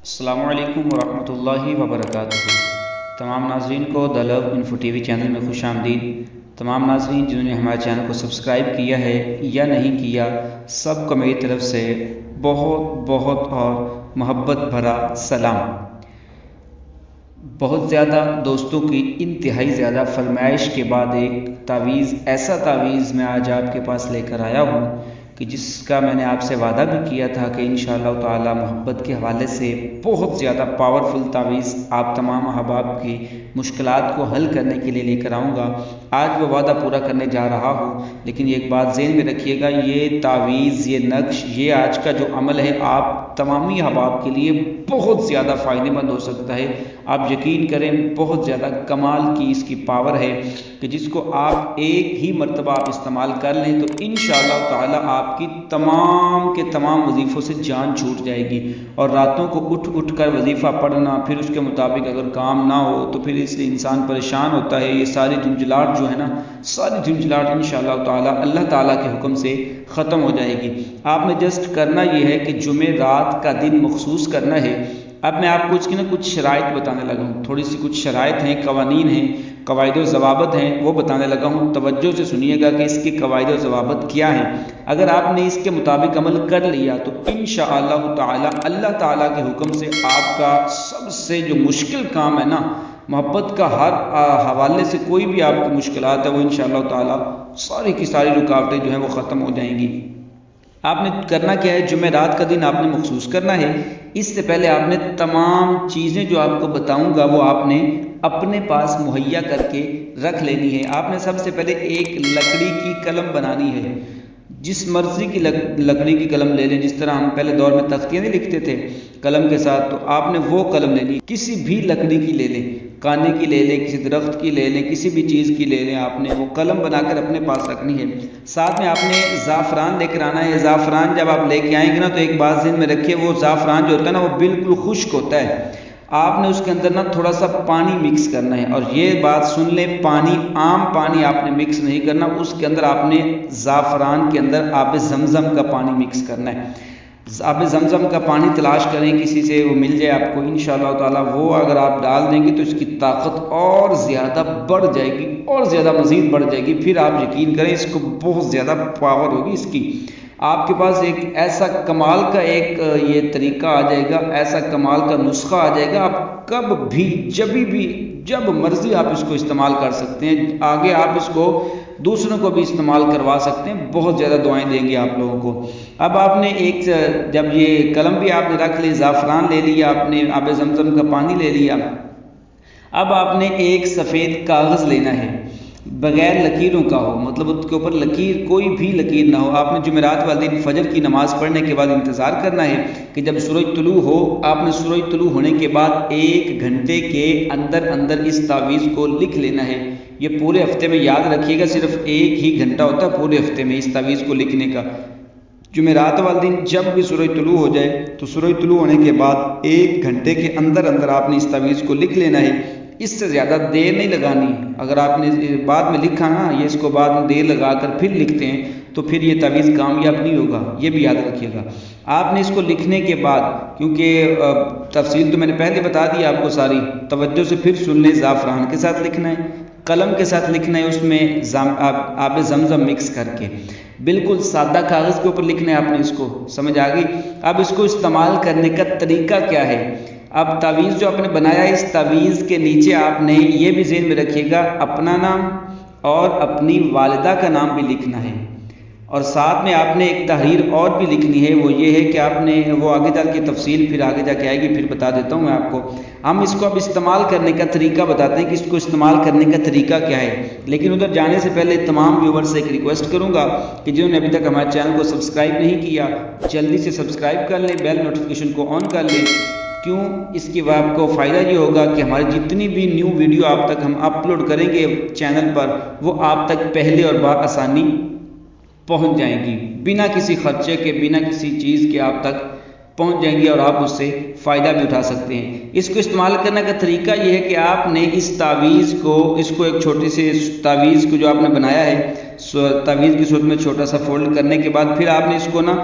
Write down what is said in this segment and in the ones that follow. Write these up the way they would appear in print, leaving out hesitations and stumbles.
السلام علیکم ورحمۃ اللہ وبرکاتہ۔ تمام ناظرین کو دا لو انفو ٹی وی چینل میں خوش آمدید۔ تمام ناظرین جنہوں نے ہمارے چینل کو سبسکرائب کیا ہے یا نہیں کیا، سب کو میری طرف سے بہت بہت اور محبت بھرا سلام۔ بہت زیادہ دوستوں کی انتہائی زیادہ فرمائش کے بعد ایک تعویذ، ایسا تعویذ میں آج آپ کے پاس لے کر آیا ہوں کہ جس کا میں نے آپ سے وعدہ بھی کیا تھا کہ انشاءاللہ تعالی محبت کے حوالے سے بہت زیادہ پاورفل تعویذ آپ تمام احباب کی مشکلات کو حل کرنے کے لیے لے کر آؤں گا۔ آج وہ وعدہ پورا کرنے جا رہا ہوں، لیکن ایک بات ذہن میں رکھیے گا، یہ تعویذ، یہ نقش، یہ آج کا جو عمل ہے آپ تمامی احباب کے لیے بہت زیادہ فائدہ مند ہو سکتا ہے۔ آپ یقین کریں، بہت زیادہ کمال کی اس کی پاور ہے کہ جس کو آپ ایک ہی مرتبہ آپ استعمال کر لیں تو انشاءاللہ تعالی آپ کی تمام کے تمام وظیفوں سے جان چھوٹ جائے گی، اور راتوں کو اٹھ کر وظیفہ پڑھنا، پھر اس کے مطابق اگر کام نہ ہو تو پھر اس لیے انسان پریشان ہوتا ہے۔ یہ ساری جھنجھلاہٹ جو ہے نا، ساری جھنجھلاہٹ انشاءاللہ تعالی اللہ تعالیٰ کے حکم سے ختم ہو جائے گی۔ آپ نے جسٹ کرنا یہ ہے کہ جمعہ رات کا دن مخصوص کرنا ہے۔ اب میں آپ کو اس کی کچھ شرائط بتانے لگا ہوں، تھوڑی سی کچھ شرائط ہیں، قوانین ہیں، قواعد و ضوابط ہیں، وہ بتانے لگا ہوں۔ توجہ سے سنیے گا کہ اس کے قواعد و ضوابط کیا ہیں۔ اگر آپ نے اس کے مطابق عمل کر لیا تو انشاءاللہ تعالی اللہ تعالیٰ کے حکم سے آپ کا سب سے جو مشکل کام ہے نا، محبت کا ہر حوالے سے کوئی بھی آپ کی مشکلات ہے، وہ انشاءاللہ تعالی ساری کی ساری رکاوٹیں جو ہیں وہ ختم ہو جائیں گی۔ آپ نے کرنا کیا ہے، جمعہ رات کا دن آپ نے مخصوص کرنا ہے۔ اس سے پہلے آپ نے تمام چیزیں جو آپ کو بتاؤں گا وہ آپ نے اپنے پاس مہیا کر کے رکھ لینی ہے۔ آپ نے سب سے پہلے ایک لکڑی کی قلم بنانی ہے، جس مرضی کی لکڑی کی قلم لے لیں۔ جس طرح ہم پہلے دور میں تختیاں نہیں لکھتے تھے قلم کے ساتھ، تو آپ نے وہ قلم لینی، کسی بھی لکڑی کی لے لیں، کانے کی لے لیں، کسی درخت کی لے لیں، کسی بھی چیز کی لے لیں، آپ نے وہ قلم بنا کر اپنے پاس رکھنی ہے۔ ساتھ میں آپ نے زعفران لے کر آنا ہے۔ زعفران جب آپ لے کے آئیں گے نا تو ایک بات ذہن میں رکھیے، وہ زعفران جو ہوتا ہے نا وہ بالکل خشک ہوتا ہے۔ آپ نے اس کے اندر نا تھوڑا سا پانی مکس کرنا ہے، اور یہ بات سن لیں، پانی عام پانی آپ نے مکس نہیں کرنا، اس کے اندر آپ نے زعفران کے اندر آب زمزم کا پانی مکس کرنا ہے۔ آب زمزم کا پانی تلاش کریں، کسی سے وہ مل جائے آپ کو انشاءاللہ تعالی، وہ اگر آپ ڈال دیں گے تو اس کی طاقت اور زیادہ بڑھ جائے گی، اور زیادہ مزید بڑھ جائے گی۔ پھر آپ یقین کریں اس کو بہت زیادہ پاور ہوگی اس کی۔ آپ کے پاس ایک ایسا کمال کا ایک یہ طریقہ آ جائے گا، ایسا کمال کا نسخہ آ جائے گا، آپ کب بھی جب مرضی آپ اس کو استعمال کر سکتے ہیں۔ آگے آپ اس کو دوسروں کو بھی استعمال کروا سکتے ہیں، بہت زیادہ دعائیں دیں گے آپ لوگوں کو۔ اب آپ نے جب یہ قلم بھی آپ نے رکھ لی، زعفران لے لیا آپ نے، آب زمزم کا پانی لے لیا، اب آپ نے ایک سفید کاغذ لینا ہے، بغیر لکیروں کا ہو، مطلب اس کے اوپر لکیر، کوئی بھی لکیر نہ ہو۔ آپ نے جمعرات والے دن فجر کی نماز پڑھنے کے بعد انتظار کرنا ہے کہ جب سورج طلوع ہو، آپ نے سورج طلوع ہونے کے بعد 1 گھنٹے کے اندر اس تعویذ کو لکھ لینا ہے۔ یہ پورے ہفتے میں یاد رکھیے گا، صرف 1 ہی گھنٹہ ہوتا ہے پورے ہفتے میں اس تعویذ کو لکھنے کا۔ جمعرات والے دن جب بھی سورج طلوع ہو جائے تو سورج طلوع ہونے کے بعد 1 گھنٹے کے اندر آپ نے اس تعویذ کو لکھ لینا ہے۔ اس سے زیادہ دیر نہیں لگانی۔ اگر آپ نے بعد میں لکھا نا، یہ اس کو بعد میں دیر لگا کر پھر لکھتے ہیں تو پھر یہ تعویذ کامیاب نہیں ہوگا، یہ بھی یاد رکھیے گا۔ آپ نے اس کو لکھنے کے بعد، کیونکہ تفصیل تو میں نے پہلے بتا دی آپ کو ساری، توجہ سے پھر سن لیں، زعفران کے ساتھ لکھنا ہے، قلم کے ساتھ لکھنا ہے، اس میں آب زمزم مکس کر کے، بالکل سادہ کاغذ کے اوپر لکھنا ہے آپ نے، اس کو سمجھ آ گئی۔ اب اس کو استعمال کرنے کا طریقہ کیا ہے؟ اب تعویذ جو آپ نے بنایا ہے، اس تعویذ کے نیچے آپ نے یہ بھی ذہن میں رکھیے گا، اپنا نام اور اپنی والدہ کا نام بھی لکھنا ہے، اور ساتھ میں آپ نے ایک تحریر اور بھی لکھنی ہے، وہ یہ ہے کہ آپ نے، وہ آگے جا کے تفصیل پھر آگے جا کے آئے گی، پھر بتا دیتا ہوں میں آپ کو۔ ہم اس کو اب استعمال کرنے کا طریقہ بتاتے ہیں کہ اس کو استعمال کرنے کا طریقہ کیا ہے، لیکن ادھر جانے سے پہلے تمام ویور سے ایک ریکویسٹ کروں گا کہ جنہوں نے ابھی تک ہمارے چینل کو سبسکرائب نہیں کیا، جلدی سے سبسکرائب کر لیں، بیل نوٹیفیکیشن کو آن کر لیں۔ کیوں؟ اس کی آپ کو فائدہ یہ ہوگا کہ ہماری جتنی بھی نیو ویڈیو آپ تک ہم اپلوڈ کریں گے چینل پر، وہ آپ تک پہلے اور بآسانی پہنچ جائیں گی، بنا کسی خرچے کے، بنا کسی چیز کے آپ تک پہنچ جائیں گی، اور آپ اس سے فائدہ بھی اٹھا سکتے ہیں۔ اس کو استعمال کرنے کا طریقہ یہ ہے کہ آپ نے اس تعویذ کو، اس کو ایک چھوٹی سی تعویذ کو جو آپ نے بنایا ہے تعویذ کی صورت میں چھوٹا سا فولڈ کرنے کے بعد پھر آپ نے اس کو نا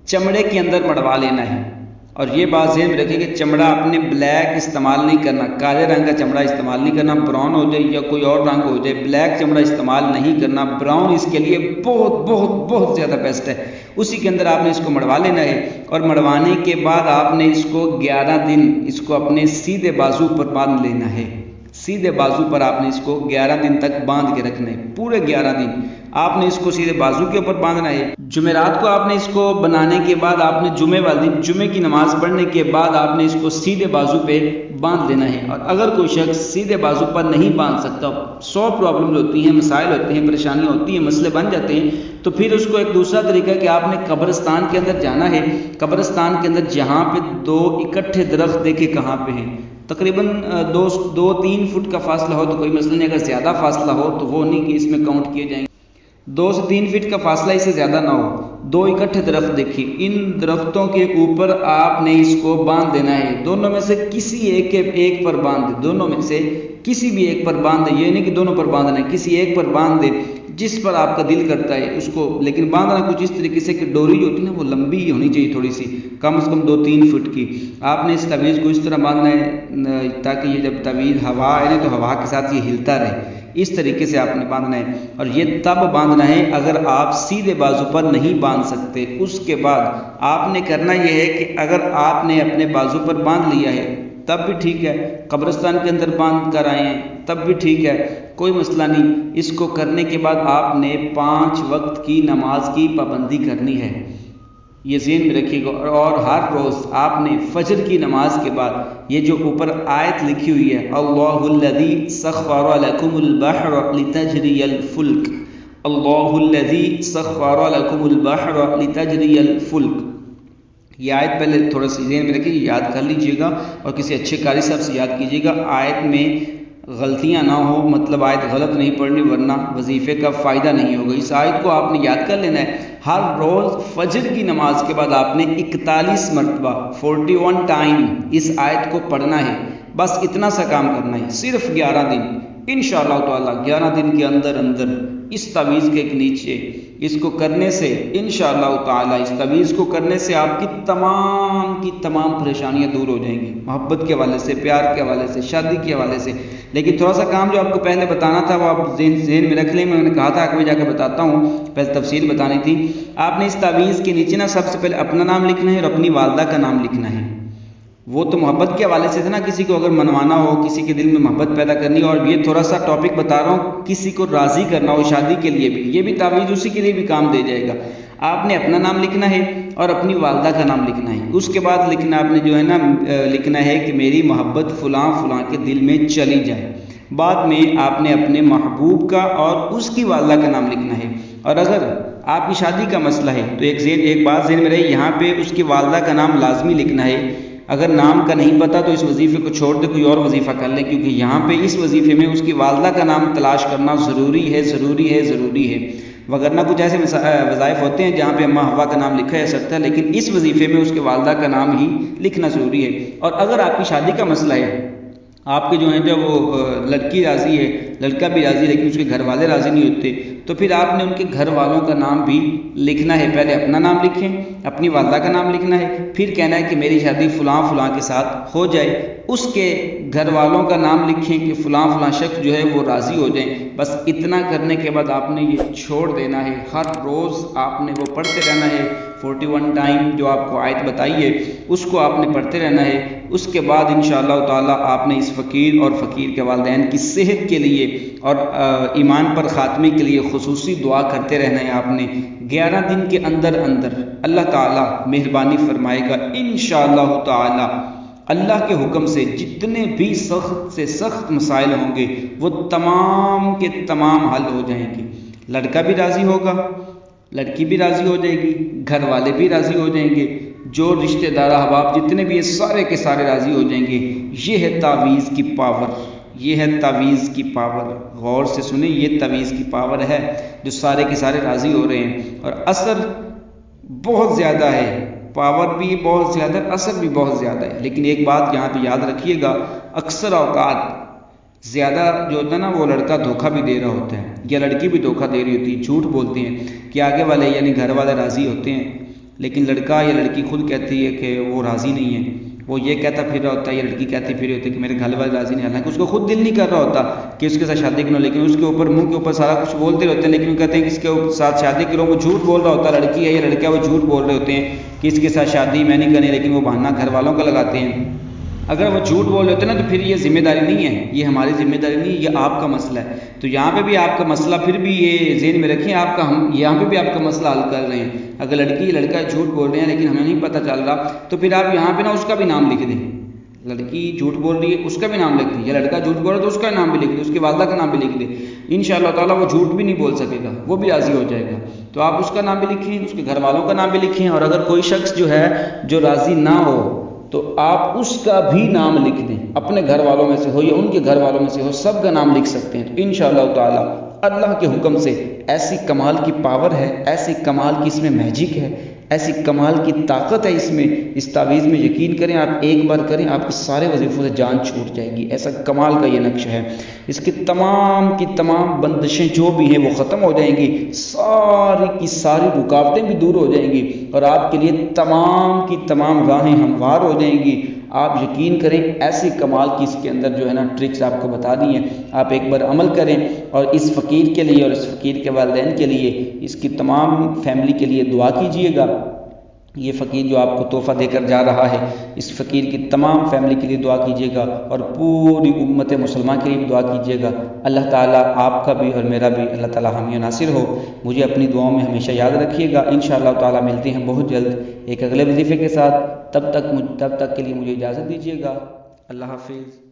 چمڑے کے اندر مڑوا لینا ہے، اور یہ بات ذہن میں رکھیں کہ چمڑا اپنے بلیک استعمال نہیں کرنا، کالے رنگ کا چمڑا استعمال نہیں کرنا، براؤن ہو جائے یا کوئی اور رنگ ہو جائے، بلیک چمڑا استعمال نہیں کرنا، براؤن اس کے لیے بہت بہت بہت زیادہ بیسٹ ہے۔ اسی کے اندر آپ نے اس کو مڑوا لینا ہے، اور مڑوانے کے بعد آپ نے اس کو 11 دن اس کو اپنے سیدھے بازو پر باندھ لینا ہے، سیدھے بازو پر آپ نے اس کو 11 دن تک باندھ کے رکھنا ہے، پورے 11 دن آپ نے اس کو سیدھے بازو کے اوپر باندھنا ہے۔ جمعرات کو آپ نے اس کو بنانے کے بعد آپ نے جمعے والے دن جمعے کی نماز پڑھنے کے بعد آپ نے اس کو سیدھے بازو پہ باندھ لینا ہے۔ اور اگر کوئی شخص سیدھے بازو پر نہیں باندھ سکتا، 100 پرابلمز ہوتی ہیں، مسائل ہوتے ہیں، پریشانیاں ہوتی ہیں، مسئلے بن جاتے ہیں، تو پھر اس کو ایک دوسرا طریقہ ہے کہ آپ نے قبرستان کے اندر جانا ہے، قبرستان کے اندر جہاں پہ 2 اکٹھے درخت دیکھے کہاں پہ ہیں، تقریباً 2-3 فٹ کا فاصلہ ہو تو کوئی مسئلہ نہیں، اگر زیادہ فاصلہ ہو تو وہ نہیں کہ اس میں کاؤنٹ کیے جائیں گے، 2 سے 3 فٹ کا فاصلہ اس سے زیادہ نہ ہو، 2 اکٹھے درخت دیکھیے، ان درختوں کے اوپر آپ نے اس کو باندھ دینا ہے، دونوں میں سے کسی ایک پر باندھ دے، دونوں میں سے کسی بھی ایک پر باندھ دے، یہ نہیں کہ دونوں پر باندھنا ہے، کسی ایک پر باندھ دے جس پر آپ کا دل کرتا ہے اس کو، لیکن باندھنا کچھ اس طریقے سے کہ ڈوری جو ہوتی ہے نا وہ لمبی ہونی چاہیے، تھوڑی سی کم از کم 2-3 فٹ کی۔ آپ نے اس تعویذ کو اس طرح باندھنا ہے تاکہ یہ جب تعویذ ہوا آئے نا تو ہوا کے ساتھ یہ ہلتا رہے، اس طریقے سے آپ نے باندھنا ہے۔ اور یہ تب باندھنا ہے اگر آپ سیدھے بازو پر نہیں باندھ سکتے، اس کے بعد آپ نے کرنا یہ ہے کہ اگر آپ نے اپنے بازو پر باندھ لیا ہے تب بھی ٹھیک ہے، قبرستان کے اندر باندھ کر آئے ہیں تب بھی ٹھیک ہے، کوئی مسئلہ نہیں۔ اس کو کرنے کے بعد آپ نے 5 وقت کی نماز کی پابندی کرنی ہے، یہ ذہن میں رکھیے گا، اور ہر روز آپ نے فجر کی نماز کے بعد یہ جو اوپر آیت لکھی ہوئی ہے، اللہ الذی سخر لکم البحر لتجری الفلک، اللہ الذی سخر لکم البحر لتجری الفلک، یہ آیت پہلے تھوڑا سا ذہن میں رکھیے، یاد کر لیجئے گا اور کسی اچھے قاری صاحب سے یاد کیجئے گا، آیت میں غلطیاں نہ ہو، مطلب آیت غلط نہیں پڑھنی ورنہ وظیفے کا فائدہ نہیں ہوگا۔ اس آیت کو آپ نے یاد کر لینا ہے، ہر روز فجر کی نماز کے بعد آپ نے 41 مرتبہ 41 ٹائم اس آیت کو پڑھنا ہے، بس اتنا سا کام کرنا ہے، صرف 11 دن انشاءاللہ تعالی 11 دن کے اندر اس تعویذ کے نیچے اس کو کرنے سے انشاءاللہ تعالی، اس تعویذ کو کرنے سے آپ کی تمام پریشانیاں دور ہو جائیں گی، محبت کے حوالے سے، پیار کے حوالے سے، شادی کے حوالے سے۔ لیکن تھوڑا سا کام جو آپ کو پہلے بتانا تھا وہ آپ ذہن میں رکھ لیں، میں نے کہا تھا کہ میں جا کے بتاتا ہوں، پہلے تفصیل بتانی تھی۔ آپ نے اس تعویذ کے نیچے نا سب سے پہلے اپنا نام لکھنا ہے اور اپنی والدہ کا نام لکھنا ہے، وہ تو محبت کے حوالے سے تھا نا، کسی کو اگر منوانا ہو، کسی کے دل میں محبت پیدا کرنی ہو، اور یہ تھوڑا سا ٹاپک بتا رہا ہوں کسی کو راضی کرنا ہو شادی کے لیے بھی، یہ بھی تعویذ اسی کے لیے بھی کام دے جائے گا۔ آپ نے اپنا نام لکھنا ہے اور اپنی والدہ کا نام لکھنا ہے، اس کے بعد لکھنا آپ نے جو ہے نا لکھنا ہے کہ میری محبت فلاں فلاں کے دل میں چلی جائے، بعد میں آپ نے اپنے محبوب کا اور اس کی والدہ کا نام لکھنا ہے۔ اور اگر آپ کی شادی کا مسئلہ ہے تو ایک بات ذہن میں رہی، یہاں پہ اس کی والدہ کا نام لازمی لکھنا ہے، اگر نام کا نہیں پتا تو اس وظیفے کو چھوڑ دے، کوئی اور وظیفہ کر لیں، کیونکہ یہاں پہ اس وظیفے میں اس کی والدہ کا نام تلاش کرنا ضروری ہے، وگرنہ کچھ ایسے وظائف ہوتے ہیں جہاں پہ اماں ہوا کا نام لکھا جا سکتا ہے، لیکن اس وظیفے میں اس کے والدہ کا نام ہی لکھنا ضروری ہے۔ اور اگر آپ کی شادی کا مسئلہ ہے، آپ کے جو ہیں جب وہ لڑکی راضی ہے، لڑکا بھی راضی ہے لیکن اس کے گھر والے راضی نہیں ہوتے، تو پھر آپ نے ان کے گھر والوں کا نام بھی لکھنا ہے، پہلے اپنا نام لکھیں، اپنی والدہ کا نام لکھنا ہے، پھر کہنا ہے کہ میری شادی فلاں فلاں کے ساتھ ہو جائے، اس کے گھر والوں کا نام لکھیں کہ فلاں فلاں شخص جو ہے وہ راضی ہو جائیں، بس اتنا کرنے کے بعد آپ نے یہ چھوڑ دینا ہے، ہر روز آپ نے وہ پڑھتے رہنا ہے، 41 ٹائم جو آپ کو آیت بتائی ہے اس کو آپ نے پڑھتے رہنا ہے۔ اس کے بعد انشاءاللہ تعالی آپ نے اس فقیر اور فقیر کے والدین کی صحت کے لیے اور ایمان پر خاتمے کے لیے خصوصی دعا کرتے رہنا ہے۔ آپ نے 11 دن کے اندر اللہ تعالی مہربانی فرمائے گا انشاءاللہ تعالی، اللہ کے حکم سے جتنے بھی سخت سے سخت مسائل ہوں گے وہ تمام کے تمام حل ہو جائیں گے، لڑکا بھی راضی ہوگا، لڑکی بھی راضی ہو جائے گی، گھر والے بھی راضی ہو جائیں گے، جو رشتہ دار احباب جتنے بھی ہیں سارے کے سارے راضی ہو جائیں گے۔ یہ ہے تعویذ کی پاور، یہ ہے تعویذ کی پاور، غور سے سنیں، یہ تعویذ کی پاور ہے جو سارے کے سارے راضی ہو رہے ہیں، اور اثر بہت زیادہ ہے، پاور بھی بہت زیادہ، اثر بھی بہت زیادہ ہے۔ لیکن ایک بات یہاں پہ یاد رکھیے گا، اکثر اوقات زیادہ جو ہوتا ہے نا وہ لڑکا دھوکہ بھی دے رہا ہوتا ہے یا لڑکی بھی دھوکہ دے رہی ہوتی ہے، جھوٹ بولتے ہیں کہ آگے والے یعنی گھر والے راضی ہوتے ہیں، لیکن لڑکا یا لڑکی خود کہتی ہے کہ وہ راضی نہیں ہے، وہ یہ کہتا پھر رہا ہوتا ہے، یہ لڑکی کہتی پھر ہوتی ہے کہ میرے گھر والے راضی نہیں، حالانکہ اس کو خود دل نہیں کر رہا ہوتا کہ اس کے ساتھ شادی کروں، لیکن اس کے اوپر منہ کے اوپر سارا کچھ بولتے رہتے ہیں، لیکن وہ کہتے ہیں کہ اس کے ساتھ شادی کرو، وہ جھوٹ بول رہا ہوتا ہے، لڑکی ہے یا لڑکا ہے وہ جھوٹ بول رہے ہوتے ہیں کہ اس کے ساتھ شادی میں نہیں کرنی، لیکن وہ بہانہ گھر والوں کا لگاتے ہیں۔ اگر وہ جھوٹ بول رہے ہوتے ہیں نا تو پھر یہ ذمہ داری نہیں ہے، یہ ہماری ذمہ داری نہیں ہے، یہ آپ کا مسئلہ ہے۔ تو یہاں پہ بھی آپ کا مسئلہ پھر بھی یہ ذہن میں رکھیں، آپ کا ہم یہاں پہ بھی آپ کا مسئلہ حل کر رہے ہیں۔ اگر لڑکی لڑکا جھوٹ بول رہے ہیں لیکن ہمیں نہیں پتہ چل رہا، تو پھر آپ یہاں پہ نا اس کا بھی نام لکھ دیں، لڑکی جھوٹ بول رہی ہے اس کا بھی نام لکھ دیں، یا لڑکا جھوٹ بول رہا ہے تو اس کا نام بھی لکھ دیں، اس کی والدہ کا نام بھی لکھ دیں، انشاءاللہ تعالیٰ وہ جھوٹ بھی نہیں بول سکے گا، وہ بھی راضی ہو جائے گا۔ تو آپ اس کا نام بھی لکھیں، اس کے گھر والوں کا نام بھی لکھیں، اور اگر کوئی شخص جو ہے جو راضی نہ ہو تو آپ اس کا بھی نام لکھ دیں، اپنے گھر والوں میں سے ہو یا ان کے گھر والوں میں سے ہو، سب کا نام لکھ سکتے ہیں۔ تو انشاءاللہ تعالیٰ اللہ کے حکم سے ایسی کمال کی پاور ہے، ایسی کمال کی اس میں میجک ہے، ایسی کمال کی طاقت ہے اس میں، اس تعویذ میں یقین کریں، آپ ایک بار کریں آپ کے سارے وظیفوں سے جان چھوٹ جائے گی، ایسا کمال کا یہ نقش ہے۔ اس کی تمام بندشیں جو بھی ہیں وہ ختم ہو جائیں گی، ساری کی ساری رکاوٹیں بھی دور ہو جائیں گی، اور آپ کے لیے تمام کی تمام راہیں ہموار ہو جائیں گی۔ آپ یقین کریں ایسی کمال کی اس کے اندر جو ہے نا ٹرکس آپ کو بتا دی ہیں، آپ ایک بار عمل کریں، اور اس فقیر کے لیے اور اس فقیر کے والدین کے لیے، اس کی تمام فیملی کے لیے دعا کیجئے گا۔ یہ فقیر جو آپ کو تحفہ دے کر جا رہا ہے، اس فقیر کی تمام فیملی کے لیے دعا کیجئے گا، اور پوری امت مسلمہ کے لیے دعا کیجئے گا۔ اللہ تعالیٰ آپ کا بھی اور میرا بھی اللہ تعالیٰ حامی و ناصر ہو۔ مجھے اپنی دعاؤں میں ہمیشہ یاد رکھیے گا۔ انشاءاللہ تعالیٰ ملتے ہیں بہت جلد ایک اگلے وظیفے کے ساتھ، تب تک کے لیے مجھے اجازت دیجیے گا۔ اللہ حافظ۔